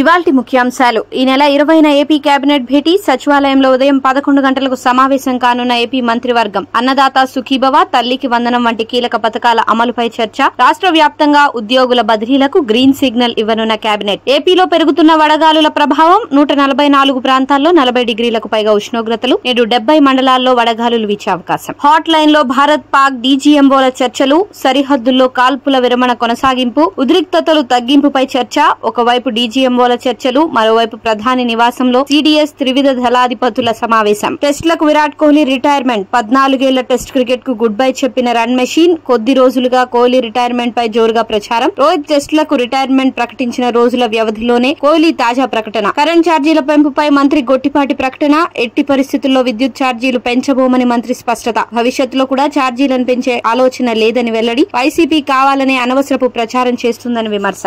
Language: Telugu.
ఇవాల్టి ముఖ్యాంశాలు. ఈ నెల 20న ఏపీ కేబినెట్ భేటీ. సచివాలయంలో ఉదయం 11 గంటలకు సమావేశం కానున్న ఏపీ మంత్రివర్గం. అన్నదాత సుఖీభవ, తల్లికి వందనం వంటి కీలక పథకాల అమలుపై చర్చ. రాష్ట్ర వ్యాప్తంగా ఉద్యోగుల బదిలీలకు గ్రీన్ సిగ్నల్ ఇవ్వనున్న కేబినెట్. ఏపీలో పెరుగుతున్న వడగాలుల ప్రభావం. 144 ప్రాంతాల్లో 40 డిగ్రీలకు పైగా ఉష్ణోగ్రతలు. నేడు 70 మండలాల్లో వడగాలులు వీచే అవకాశం. హాట్ లైన్ లో భారత్ పాక్ డీజీఎంఓల చర్చలు. సరిహద్దుల్లో కాల్పుల విరమణ కొనసాగింపు. ఉద్రిక్తతలు తగ్గింపుపై చర్చ. ఒకవైపు డీజీఎంఓ చర్చలు, మరోవైపు ప్రధాని నివాసంలో సిడిఎస్ త్రివిధ దళాధిపతుల సమావేశం. టెస్టులకు విరాట్ కోహ్లీ రిటైర్మెంట్. 14 ఏళ్ల టెస్ట్ క్రికెట్ కు గుడ్ బై చెప్పిన రన్ మెషిన్. కొద్ది రోజులుగా కోహ్లీ రిటైర్మెంట్ పై జోరుగా ప్రచారం. రోహిత్ టెస్టులకు రిటైర్మెంట్ ప్రకటించిన రోజుల వ్యవధిలోనే కోహ్లీ తాజా ప్రకటన. కరెంట్ ఛార్జీల పెంపుపై మంత్రి గొట్టిపాటి ప్రకటన. ఎట్టి పరిస్థితుల్లో విద్యుత్ ఛార్జీలు పెంచబోమని మంత్రి స్పష్టత. భవిష్యత్తులో కూడా ఛార్జీలను పెంచే ఆలోచన లేదని వెల్లడి. వైసీపీ కావాలనే అనవసరపు ప్రచారం చేస్తుందని విమర్శ.